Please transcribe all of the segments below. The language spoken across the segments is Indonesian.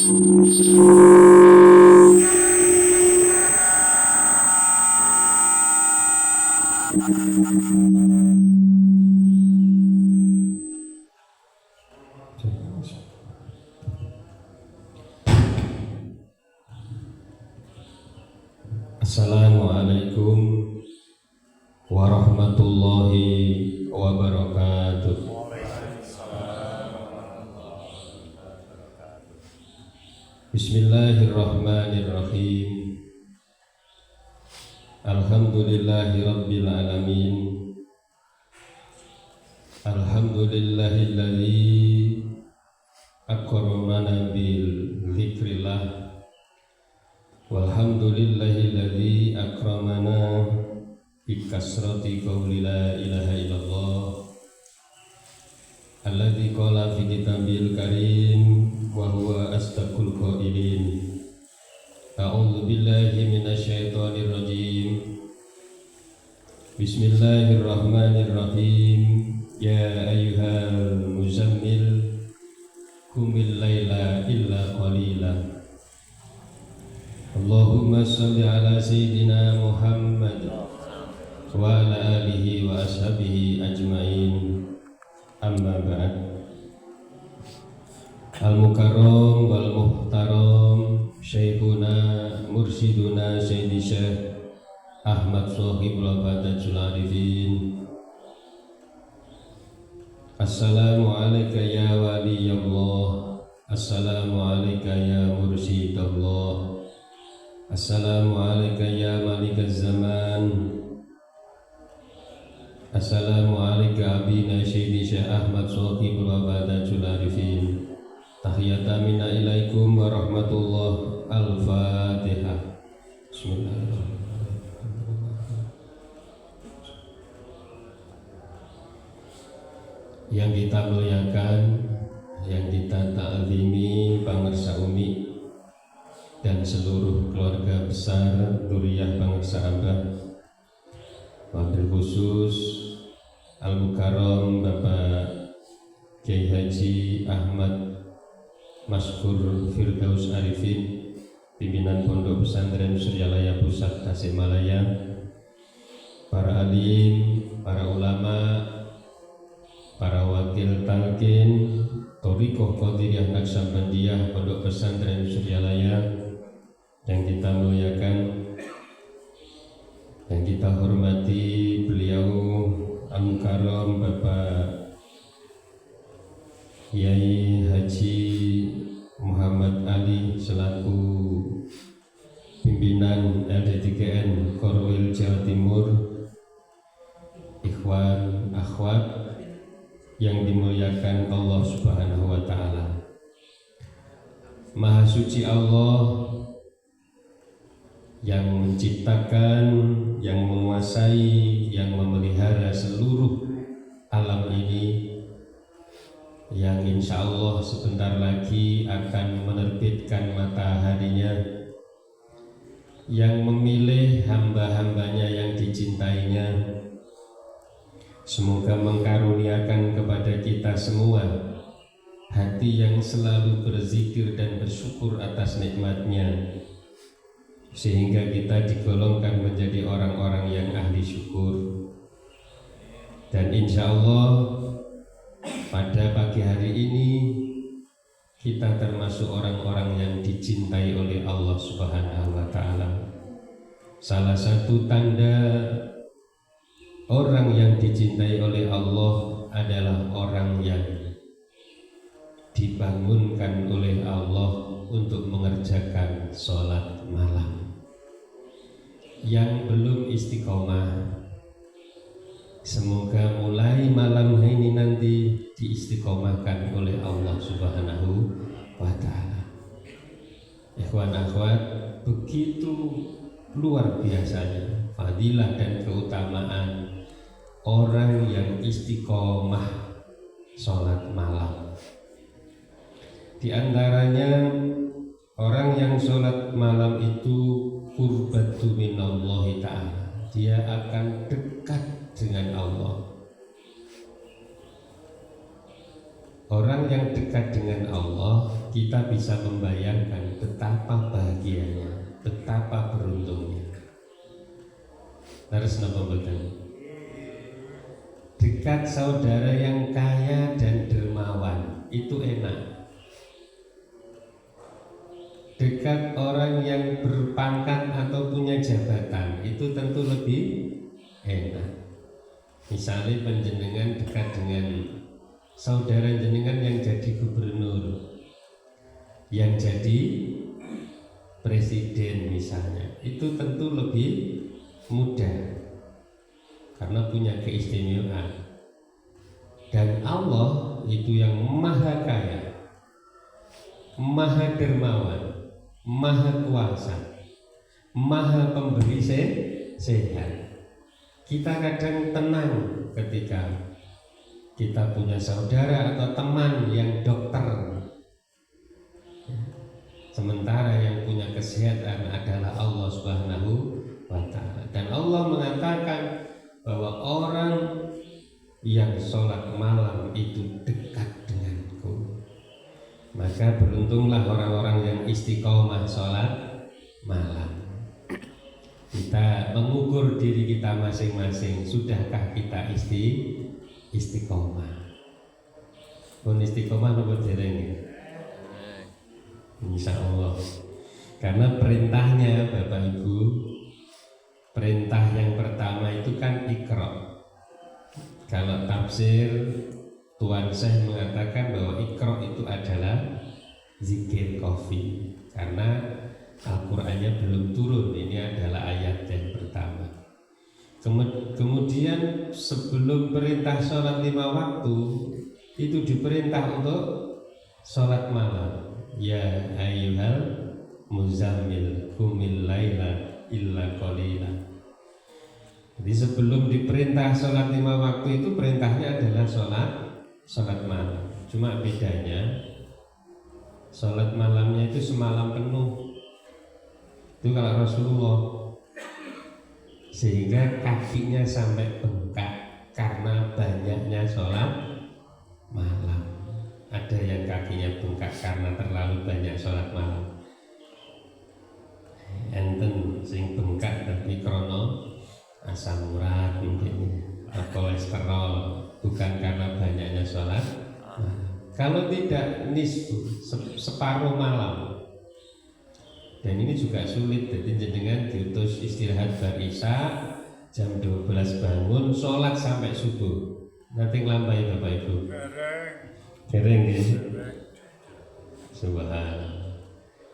Assalamualaikum warahmatullahi wabarakatuh. Bismillahirrahmanirrahim. Alhamdulillahi rabbil alamin. Alhamdulillahilladzi akramana bil dzikrillah. Walhamdulillahilladzi akramana bikasrati qawli la ilaha illallah alladzi qala fi kitabil karim wa huwa astaqul qailin. A'udzu billahi minasyaitonir rajim. Bismillahirrahmanirrahim. Ya ayyuhal muzammil qumil laila illa qalila. Allahumma salli ala sayyidina Muhammad wa ala alihi wa ashabihi ajmain. Amma ba'd. Al-Mukarram wal Muhtaram Syekhuna Mursiduna Sayyidi Syekh Ahmad Sohib Labadatul Arifin. Assalamu alayka ya waliyallah. Assalamu alayka ya mursidallah. Assalamu alayka ya malikaz zaman. Assalamu alayka abina Sayyidi Syekh Ahmad Sohibul Abadatul Arifin. Tahiyatan minna ilaikum warahmatullah. Al-Fatihah. Bismillahirrahmanirrahim. Yang kita muliakan, yang kita ta'zimi Bangsa Umi dan seluruh keluarga besar Dzurriyyah Bangsa Abah, wabil khusus Al-Mukarram Bapak Kiai Haji Ahmad Maskur Firdaus Arifin, pimpinan Pondok Pesantren Suryalaya Pusat Tasikmalaya, para alim, para ulama, para wakil talqin Thariqah Qadiriyah Naqsabandiyah Pondok Pesantren Suryalaya yang kita muliakan, yang kita hormati beliau Al-Mukarram Bapak Kiai Haji Muhammad Ali selaku pimpinan LD3N Korwil Jawa Timur, ikhwan akhwat yang dimuliakan Allah Subhanahu wa taala. Maha suci Allah yang menciptakan, yang menguasai, yang memelihara seluruh alam ini, yang insya Allah sebentar lagi akan menerbitkan mataharinya, yang memilih hamba-hambanya yang dicintainya. Semoga mengkaruniakan kepada kita semua hati yang selalu berzikir dan bersyukur atas nikmatnya, sehingga kita digolongkan menjadi orang-orang yang ahli syukur. Dan insya Allah pada pagi hari ini kita termasuk orang-orang yang dicintai oleh Allah Subhanahu wa ta'ala. Salah satu tanda orang yang dicintai oleh Allah adalah orang yang dibangunkan oleh Allah untuk mengerjakan sholat malam. Yang belum istiqomah, semoga mulai malam ini nanti diistiqomahkan oleh Allah Subhanahu wa ta'ala. Ikhwan akhwat, begitu luar biasanya fadilah dan keutamaan orang yang istiqomah sholat malam. Di antaranya orang yang sholat malam itu qurbatu minallahi ta'ala, dia akan dekat dengan Allah. Orang yang dekat dengan Allah, kita kita bisa membayangkan betapa bahagianya, betapa beruntungnya. Harus napa mboten? Dekat saudara yang kaya dan dermawan itu enak. Dekat orang yang berpangkat atau punya jabatan itu tentu lebih enak. Misalnya panjenengan dekat dengan saudara jenengan yang jadi gubernur, yang jadi presiden misalnya, itu tentu lebih mudah karena punya keistimewaan. Dan Allah itu yang maha kaya, maha dermawan, maha kuasa, maha pemberi sehat. Kita kadang tenang ketika kita punya saudara atau teman yang dokter, sementara yang punya kesehatan adalah Allah Subhanahu wa Ta'ala. Dan Allah mengatakan bahwa orang yang sholat malam itu dekat denganku. Maka beruntunglah orang-orang yang istiqomah sholat malam. Kita mengukur diri kita masing-masing, sudahkah kita istiqomah? Pun istiqomah nopo dereng? Insya Allah. Karena perintahnya Bapak Ibu, perintah yang pertama itu kan Iqra. Kalau tafsir Tuan Syekh mengatakan bahwa Iqra itu adalah zikir kofi, karena Al-Qur'annya belum turun. Ini adalah ayat yang pertama. Kemudian sebelum perintah sholat 5 waktu itu diperintah untuk sholat malam. Ya ayyuhal muzammil qumil laila illa qalila. Jadi sebelum diperintah sholat 5 waktu itu perintahnya adalah sholat malam. Cuma bedanya sholat malamnya itu semalam penuh. Itu kalau Rasulullah, sehingga kakinya sampai bengkak karena banyaknya sholat malam. Ada yang kakinya bengkak karena terlalu banyak sholat malam. Enten sing bengkak tapi krono asam urat mungkin, kolesterol, bukan karena banyaknya sholat. Kalau tidak nisfu, separuh malam. Dan ini juga sulit, jadi jenengan diutus istirahat bar isya, jam 12 bangun, sholat sampai subuh. Nanti ngelampai Bapak Ibu. Kering ya. Subhanallah.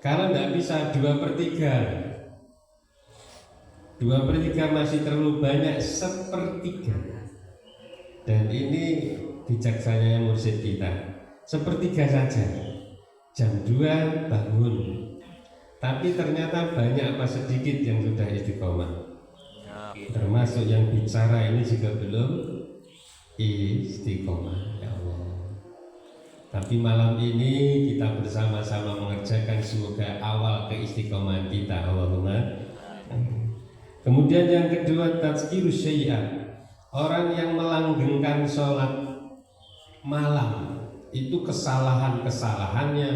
Kalau tidak bisa 2/3, 2/3 masih terlalu banyak, 1/3. Dan ini bijaksananya mursyid kita, 1/3 saja. Jam 2 bangun, tapi ternyata banyak apa sedikit yang sudah istiqomah. Termasuk yang bicara ini juga belum istiqomah. Ya Allah. Tapi malam ini kita bersama-sama mengerjakan, semoga awal keistiqomahan kita. Allahumma. Kemudian yang kedua, tazkirus syai'an. Orang yang melanggengkan sholat malam itu kesalahannya,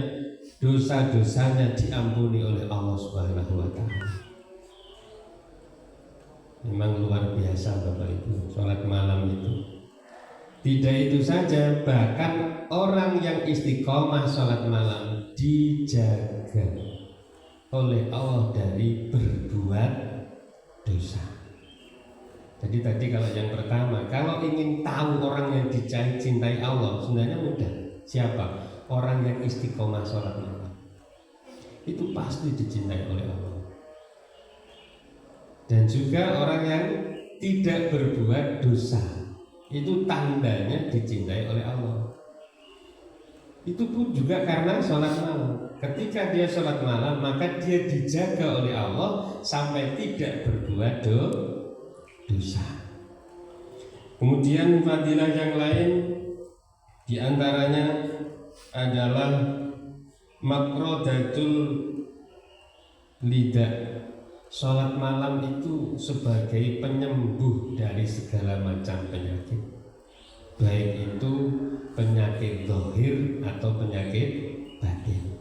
dosa-dosanya diampuni oleh Allah Subhanahu wa Ta'ala. Memang luar biasa Bapak Ibu, sholat malam itu. Tidak itu saja, bahkan orang yang istiqomah sholat malam dijaga oleh Allah dari berbuat dosa. Jadi tadi kalau yang pertama, kalau ingin tahu orang yang dicintai Allah, sebenarnya mudah. Siapa? Orang yang istiqomah sholat malam. Itu pasti dicintai oleh Allah. Dan juga orang yang tidak berbuat dosa, itu tandanya dicintai oleh Allah. Itu pun juga karena sholat malam. Ketika dia sholat malam, maka dia dijaga oleh Allah sampai tidak berbuat dosa. Kemudian fadilah yang lain diantaranya adalah makrodatul lidah. Sholat malam itu sebagai penyembuh dari segala macam penyakit, baik itu penyakit zahir atau penyakit batin.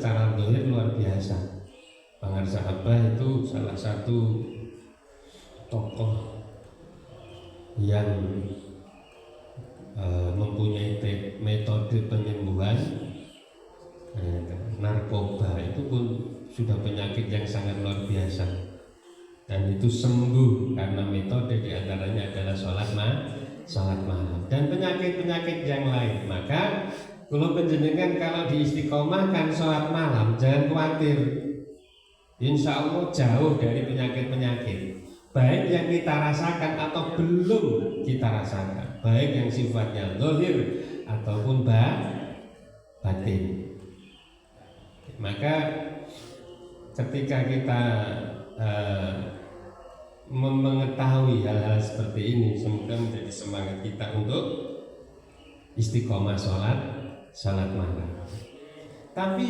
secara zahir luar biasa. Pangar Sahabah itu salah satu tokoh yang mempunyai metode penyembuhan narkoba. Itu pun sudah penyakit yang sangat luar biasa, dan itu sembuh karena metode diantaranya adalah sholat malam dan penyakit-penyakit yang lain. Maka kalau penjenengan kalau diistiqomahkan sholat malam, jangan khawatir, insya Allah jauh dari penyakit-penyakit, baik yang kita rasakan atau belum kita rasakan, baik yang sifatnya zahir ataupun batin. Maka ketika kita mengetahui hal-hal seperti ini, semoga menjadi semangat kita untuk istiqomah sholat malam. Tapi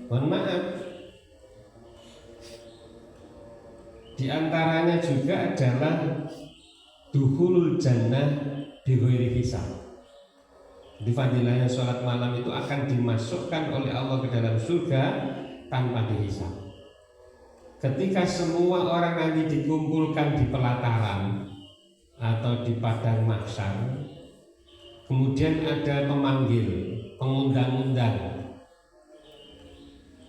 mohon maaf, di antaranya juga adalah dukhulul jannah bighairi hisab. Di fadilahnya sholat malam itu akan dimasukkan oleh Allah ke dalam surga tanpa dihisab. Ketika semua orang nanti dikumpulkan di pelataran atau di padang mahsyar, kemudian ada pemanggil, pengundang-undang,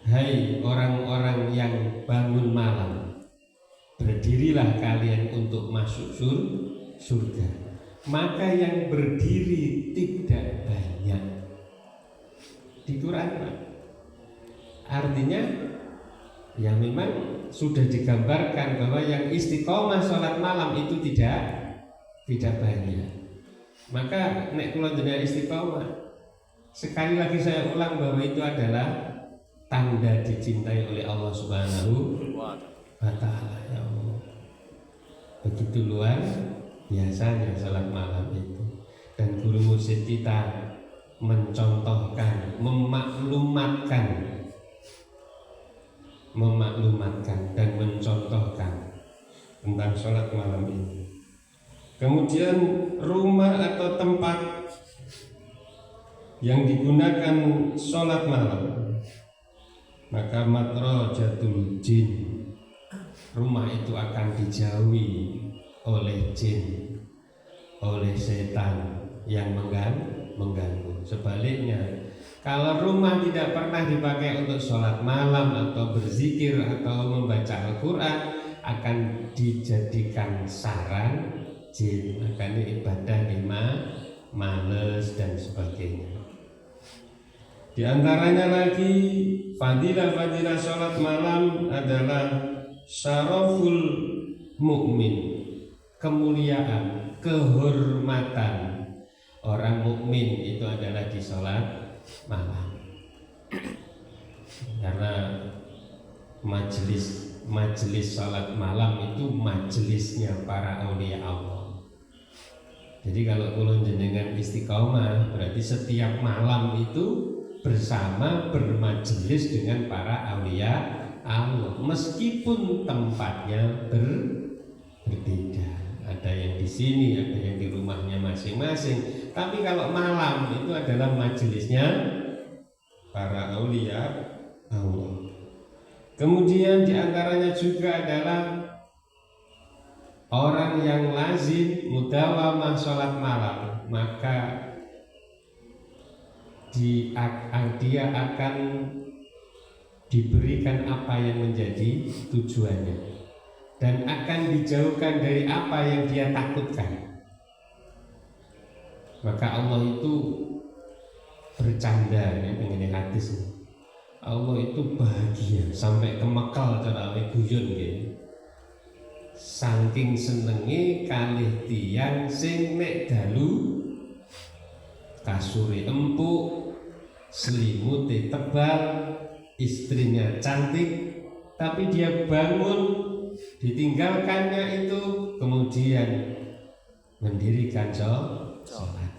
hai orang-orang yang bangun malam, berdirilah kalian untuk masuk surga. Maka yang berdiri tidak banyak di Quran. Artinya ya memang sudah digambarkan bahwa yang istiqomah sholat malam itu tidak banyak. Maka nek kula jenengan istiqomah, sekali lagi saya ulang bahwa itu adalah tanda dicintai oleh Allah Subhanahu wa Ta'ala. Ya Allah, begitu luar biasanya sholat malam itu. Dan guru mursyid kita mencontohkan, memaklumatkan dan mencontohkan tentang sholat malam ini. Kemudian rumah atau tempat yang digunakan sholat malam, maka matrajatul jin, rumah itu akan dijauhi oleh jin, oleh setan yang mengganggu. Sebaliknya, kalau rumah tidak pernah dipakai untuk sholat malam atau berzikir atau membaca Al-Quran, akan dijadikan sarang jin, akan ibadah males dan sebagainya. Di antaranya lagi fadilah-fadilah sholat malam adalah syaraful mukmin, kemuliaan, kehormatan orang mukmin itu adalah di sholat malam. Karena majelis sholat malam itu majelisnya para aulia Allah. Jadi kalau kula jenengan istiqomah, berarti setiap malam itu bersama bermajelis dengan para aulia Allah, meskipun tempatnya berbeda. Ada yang di sini, ada yang di rumahnya masing-masing. Tapi kalau malam itu adalah majelisnya para aulia Allah. Kemudian diantaranya juga adalah orang yang lazim mudawamah sholat malam, maka dia akan diberikan apa yang menjadi tujuannya dan akan dijauhkan dari apa yang dia takutkan. Maka Allah itu bercanda ya, mengenai hadis. Allah itu bahagia sampai kemekal cara guyon gitu. Saking senenge kalih tiyang sing nek dalu kasure empuk, selimute tebal, istrinya cantik, tapi dia bangun ditinggalkannya itu, kemudian mendirikan sholat.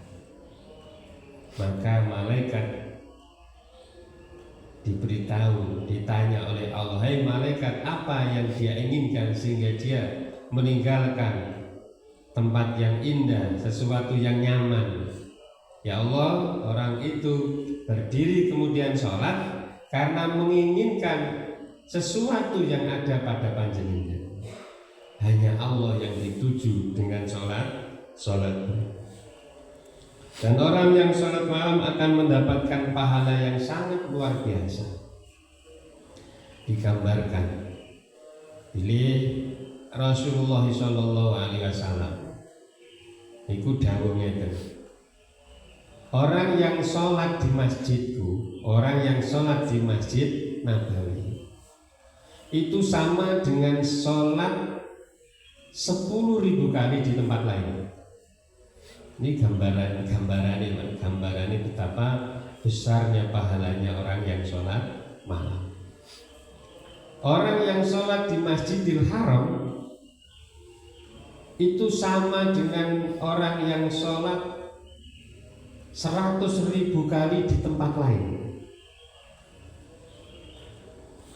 Maka malaikat diberitahu, ditanya oleh Allah, hai malaikat, apa yang dia inginkan sehingga dia meninggalkan tempat yang indah, sesuatu yang nyaman. Ya Allah, orang itu berdiri kemudian sholat, karena menginginkan sesuatu yang ada pada panjenengan. Hanya Allah yang dituju dengan sholat. Dan orang yang sholat malam akan mendapatkan pahala yang sangat luar biasa. Digambarkan pilih Rasulullah Shallallahu Alaihi Wasallam iku dawuhnya itu, orang yang sholat di masjidku, orang yang sholat di Masjid Nabawi itu sama dengan sholat 10.000 kali di tempat lain. Ini gambaran betapa besarnya pahalanya orang yang sholat malam. Orang yang sholat di Masjidil Haram itu sama dengan orang yang sholat 100.000 kali di tempat lain.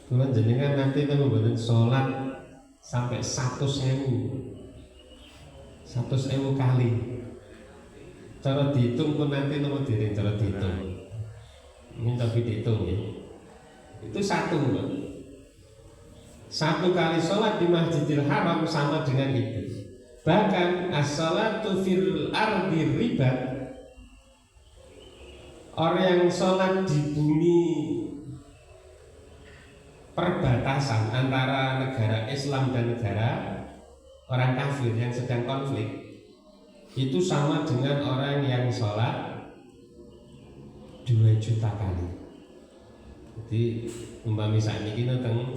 Kalau jenengan nanti kita membuat sholat sampai 100.000 kali. Cara dihitung pun nanti nomor diri cara dihitung. Ini tapi dihitung ya. Itu satu kali sholat di Masjidil Haram sama dengan itu. Bahkan as-salatu fil ardi ribat, orang yang sholat di bumi perbatasan antara negara Islam dan negara orang kafir yang sedang konflik, itu sama dengan orang yang sholat 2 juta kali. Jadi umpami saat ini tentang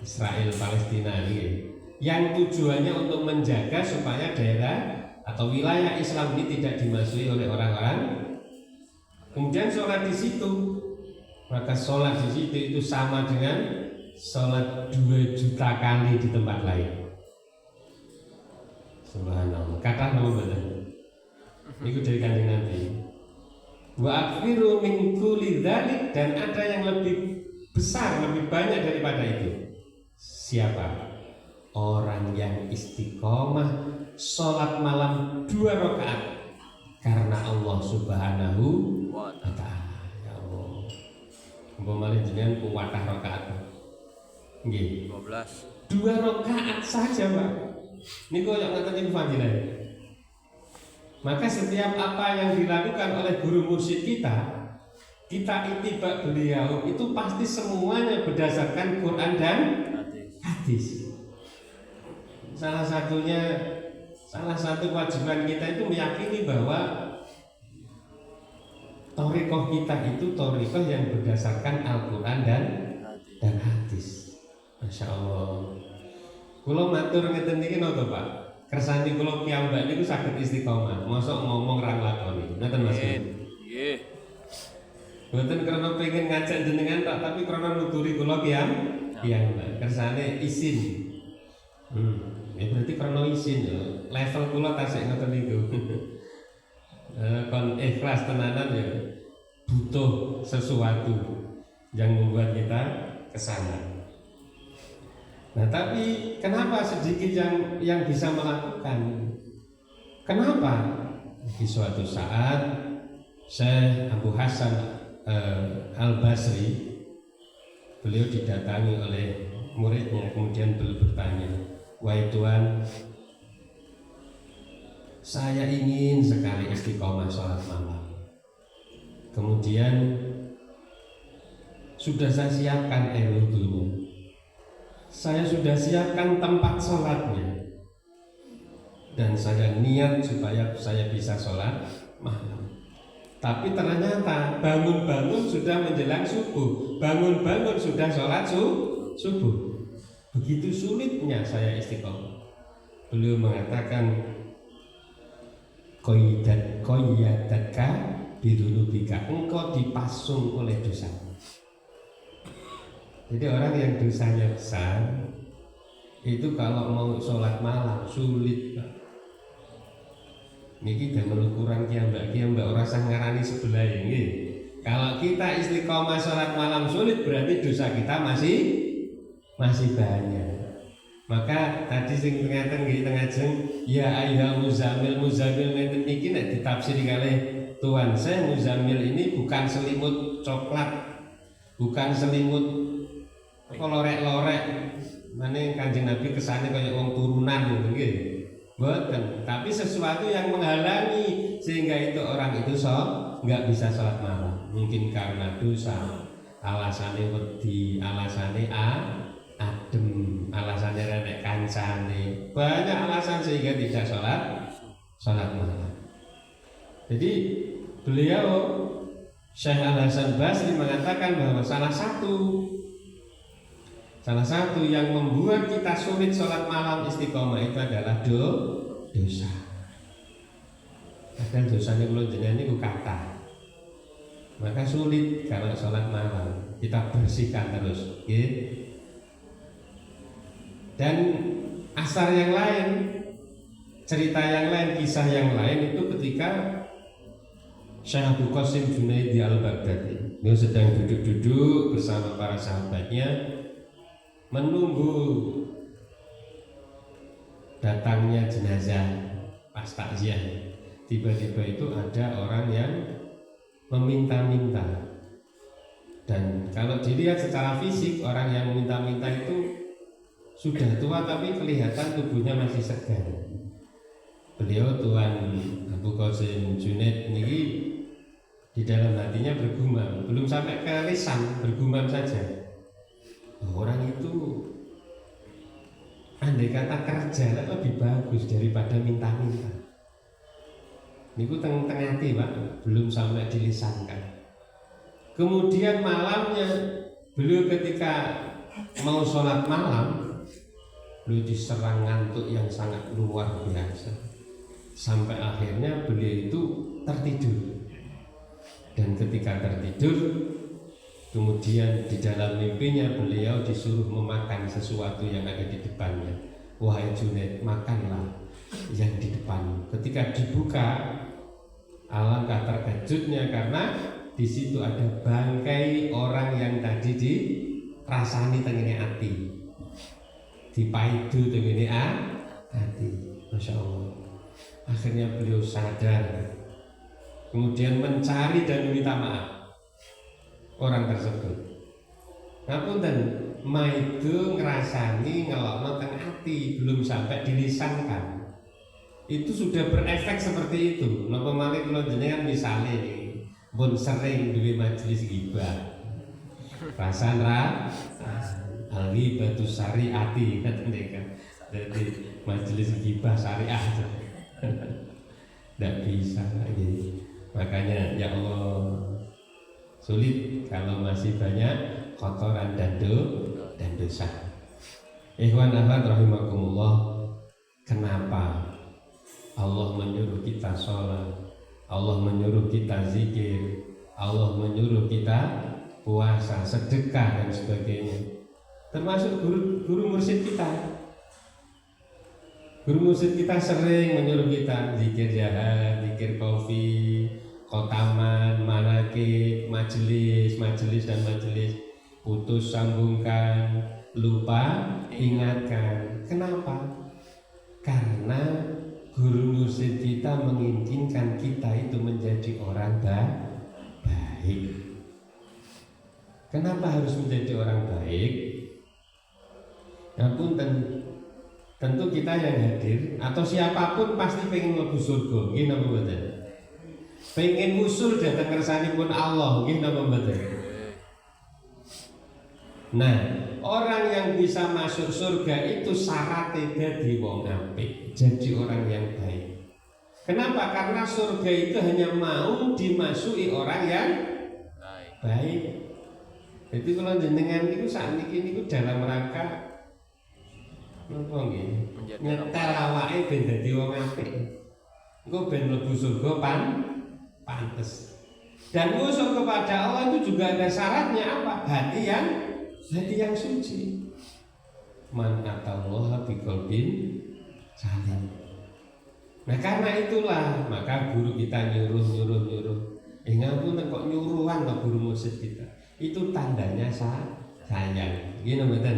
Israel Palestina ini, yang tujuannya untuk menjaga supaya daerah atau wilayah Islam ini tidak dimasuki oleh orang-orang. Kemudian sholat di situ, maka sholat di situ itu sama dengan sholat 2 juta kali di tempat lain. Subhanallah. Kata nama betul. Itu dari Kanjeng Nabi. Wa akhiru min kulli dzalik, dan ada yang lebih besar, lebih banyak daripada itu. Siapa? Orang yang istiqomah sholat malam 2 rakaat karena Allah Subhanahu wa ta'ala. Ya Allah. Umpamane jenengan kuwatah rakaat. Nggih. 2 rakaat saja, Pak. Ini kok yang ngatain fadilah. Maka setiap apa yang dilakukan oleh guru mursyid kita itibak beliau itu pasti semuanya berdasarkan Quran dan hadis. Salah satu kewajiban kita itu meyakini bahwa thariqah kita itu thariqah yang berdasarkan Al-Quran dan hadis. Masya Allah. Kulo matur ngeten niki napa Pak? Kersane kulo piyambak niku saged istiqomah. Mosok ngomong ra nglakoni. Ngoten Mas. Nggih. Mboten krana pengen ngajak jenengan tok, tapi krana nuturi kula piyambak. Kersane isin. Ya berarti krana isin ya. Level kula tasik ngoten niku. Kon ikhlas tenanan ya butuh sesuatu yang membuat kita kesana. Nah, tapi kenapa sedikit yang bisa melakukan? Kenapa? Di suatu saat Syekh Abu Hasan Al-Basri, beliau didatangi oleh muridnya, kemudian beliau bertanya, "Wahai Tuhan, saya ingin sekali istiqomah sholat malam. Kemudian sudah saya siapkan air wudunya, saya sudah siapkan tempat sholatnya, dan saya niat supaya saya bisa sholat malam. Tapi ternyata bangun-bangun sudah menjelang subuh, bangun-bangun sudah sholat subuh. Begitu sulitnya saya istiqomah." Beliau mengatakan, "Qayyadatka bidunubika, engkau dipasung oleh dosa." Jadi orang yang dosanya besar itu kalau mau sholat malam sulit, Pak. Niki damel ukuran kiambak ora usah ngarani sebelah ini. Kalau kita istiqomah sholat malam sulit, berarti dosa kita masih banyak. Maka tadi sing ngeten nggih teng ajeng, ya ayyuhal muzammil ngeten niki nek ditafsiri kalih Tuhan saya, muzammil ini bukan selimut coklat bukan selimut lorek-lorek. Mane Kanjeng Nabi kesane kayak wong turunan gitu nggih. Mboten, tapi sesuatu yang menghalangi sehingga itu orang itu nggak bisa sholat malam. Mungkin karena dosa, alasannya wedi, alasannya adem, alasannya renek kancane, banyak alasan sehingga tidak sholat malam. Jadi beliau Syekh Al Hasan Basri mengatakan bahwa salah satu yang membuat kita sulit sholat malam istiqomah itu adalah dosa. Padahal dosanya kalau jenengan itu kata, maka sulit kalau sholat malam. Kita bersihkan terus, gitu. Dan asar yang lain, cerita yang lain, kisah yang lain itu ketika Syekh Abu Qasim Junaidi Al-Baghdadi, dia sedang duduk-duduk bersama para sahabatnya menunggu datangnya jenazah pas takziah. Tiba-tiba itu ada orang yang meminta-minta, dan kalau dilihat secara fisik orang yang meminta-minta itu sudah tua tapi kelihatan tubuhnya masih segar. Beliau Tuan Abu Qasim Junaid ini di dalam hatinya bergumam, belum sampai ke lisan, bergumam saja. Orang itu andai kata kerja lebih bagus daripada minta-minta. Niku tengah hati Pak, belum sampai dilisankan. Kemudian malamnya beliau ketika mau sholat malam, beliau diserang ngantuk yang sangat luar biasa. Sampai akhirnya beliau itu tertidur. Dan ketika tertidur, kemudian di dalam mimpinya beliau disuruh memakan sesuatu yang ada di depannya. Wahai Junaid, makanlah yang di depanmu. Ketika dibuka, alangkah terkejutnya karena di situ ada bangkai orang yang tadi dirasani tengene ati, dipaidu tengene ati. Masya Allah. Akhirnya beliau sadar, kemudian mencari dan meminta maaf orang tersebut. Ngapunten, maidu ngerasani ngelokno teng ati, belum sampai dilisankan. Itu sudah berefek seperti itu. Napa malih kula jenengan misale nih, pun sering duwe majelis ghibah. Rasan ra alwi batu syariati kan. Jadi majelis ghibah syariah. Tidak bisa lagi. Makanya ya Allah, sulit kalau masih banyak kotoran dan dosa. Ikhwan akhwat rahimakumullah, kenapa Allah menyuruh kita sholat, Allah menyuruh kita zikir, Allah menyuruh kita puasa, sedekah dan sebagainya. Termasuk guru mursyid kita. Guru mursyid kita sering menyuruh kita zikir jahar, zikir kofi, khotaman, manakib, majelis dan majelis. Putus sambungkan, lupa ingatkan. Kenapa? Karena guru mursyid kita menginginkan kita itu menjadi orang baik. Kenapa harus menjadi orang baik? Ampun, tentu kita yang hadir atau siapapun pasti pengen mlebu surga, nggih napa mboten? Pengen usul datang kersanipun Allah, nggih napa mboten? Nah, orang yang bisa masuk surga itu syaratnya dadi wong apik, jadi orang yang baik. Kenapa? Karena surga itu hanya mau dimasuki orang yang baik. Jadi kalau jenengan niku sakniki niku dalam rangka napa nggih? Nyetel awake ben dadi wong apik. Engko ben mlebu surga pantes. Dan musuh kepada Allah itu juga ada syaratnya apa? Hati yang suci. Man atallaha biqalbin salim. Nah karena itulah maka guru kita nyuruh. Ngapunten kok nyuruhan kok guru mursyid kita. Itu tandanya sayang. Nggih mboten?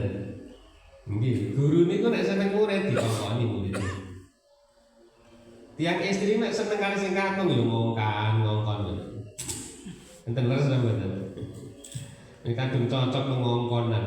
Nggih, guru niku nek seneng murid dikongkoni murid. Tiang istri nek seneng kali sing kakung yo ngongkon. Enten leres mboten? Ini kadung cocok mengongkonan.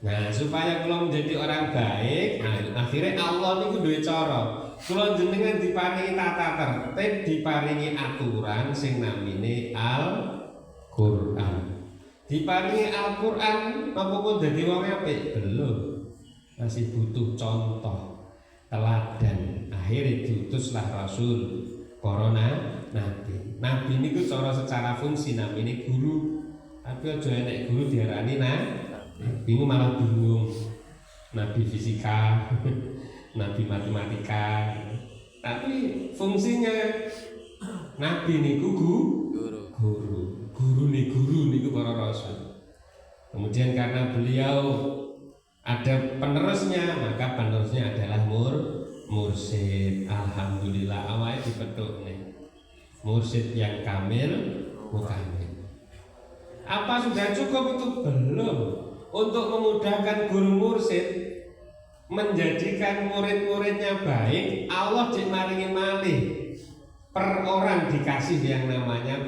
Nah, supaya kula menjadi orang baik, nah, akhirnya Allah niku duwe cara. Kula jenengan diparingi tata tertib, diparingi aturan sing namine Al-Qur'an. Diparingi Al-Qur'an napa kok dadi wong apik? Belum. Masih butuh contoh, teladan. Akhirnya diutuslah Rasul para nabi. Nabi niku cara secara fungsi namine guru. Tapi aja enek guru diarani bingung, malah bingung. Nabi fisika, nabi matematika. Tapi fungsinya nabi niku guru niku para rasul. Kemudian karena beliau ada penerusnya, maka penerusnya adalah mursyid. Alhamdulillah awalnya dipetuk nih. Mursyid yang kamil, mukamil. Apa sudah cukup itu? Belum. Untuk memudahkan guru mursyid menjadikan murid-muridnya baik, Allah cek maringi malih per orang dikasih yang namanya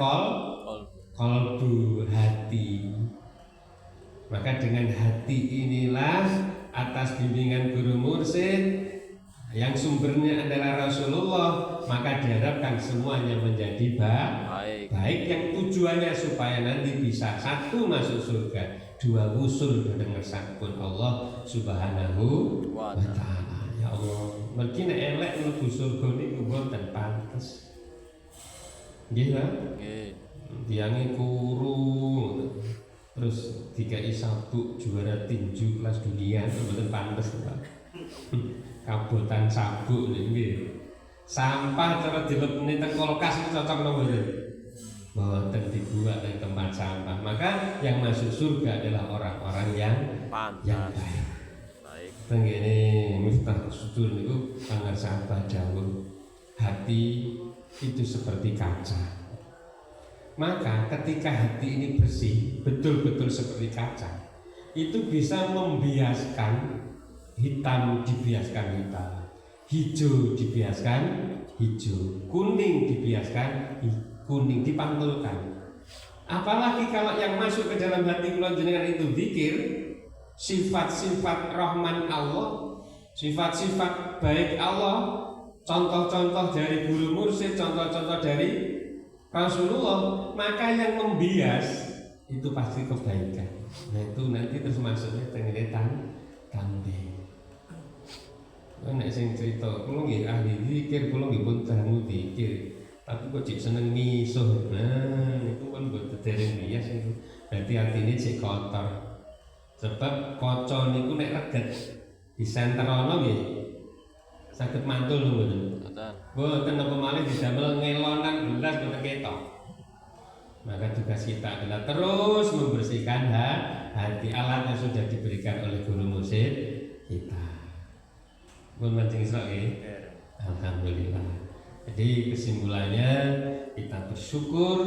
kolbu, hati. Maka dengan hati inilah atas bimbingan guru mursyid yang sumbernya adalah Rasulullah, maka diharapkan semuanya menjadi baik yang tujuannya supaya nanti bisa satu masuk surga, dua wusul dengan sakun Allah Subhanahu wa ta'ala. Ya Allah, mungkin elek mlebu surga niku mboten pantes. Nggih ta? Nggih. Tiange kuru terus dikai sabuk juara tinju kelas dunia mboten pantes, Pak. Kabutan sabuk nggih. Sampah cara dilepeni teng kulkas cocok napa mboten? Mboten dibuat di tempat sampah. Maka yang masuk surga adalah orang-orang yang baik. Tenggene Miftah Sudur niku pangar sampah dawuh. Hati itu seperti kaca. Maka ketika hati ini bersih, betul-betul seperti kaca, itu bisa membiaskan hitam dibiaskan hitam, hijau dibiaskan hijau, kuning dibiaskan kuning, dipantulkan. Apalagi kalau yang masuk ke dalam hati kula jenengan itu zikir, sifat-sifat rahman Allah, sifat-sifat baik Allah, contoh-contoh dari guru mursyid, contoh-contoh dari Rasulullah, maka yang membias itu pasti kebaikan. Nah itu nanti terus masuknya tengenetan tambah. Nek sing cerita, kula nggih ahli zikir, kula nggih pun dangu zikir. Tapi kok cek seneng misuh. Nah, itu kan mboten dereng bias itu. Berarti atine cek kotor. Sebab kaca niku nek reget disenterono nggih saged mantul mboten. Mboten napa malih didamel ngelonan belas mboten ketok. Maka tugas kita adalah terus membersihkan hati. Alat yang sudah diberikan oleh guru mursyid kita. Pun mancing isok ya. Alhamdulillah. Jadi kesimpulannya kita bersyukur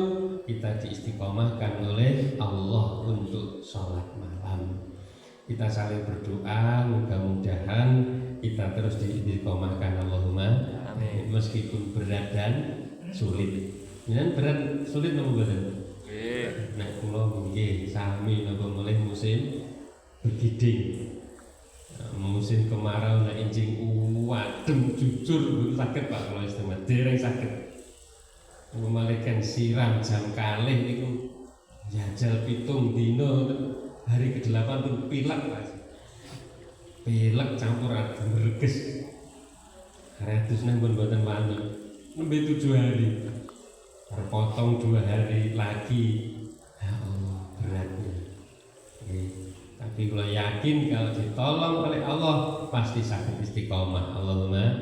kita diistiqomahkan oleh Allah untuk sholat malam. Kita saling berdoa mudah-mudahan kita terus diistiqomahkan Allahumma amin. Meskipun berat dan sulit. Ini berat sulit nopo mboten? Nggih. Nek kula nggih sami napa mulai musim bergiding. Musim kemarau nek incing wadem jujur sakit Pak kalau istimewa dereng sakit. Memalikan siram jam kalih niku jajal 7 dino hari ke-8 pun pilek Mas. Pilek campur adem berges. Ratus nang pun mboten wani. Nembe 7 hari. Terpotong 2 hari lagi. Ya Allah beratnya. Tapi kalau yakin kalau ditolong oleh Allah pasti sakit istiqomah. Allahumma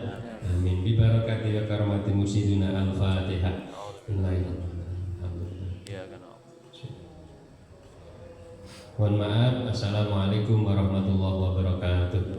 amin. Bi barakati wa karamati musyidina al-Fatihah. Mohon maaf. Assalamualaikum warahmatullahi wabarakatuh.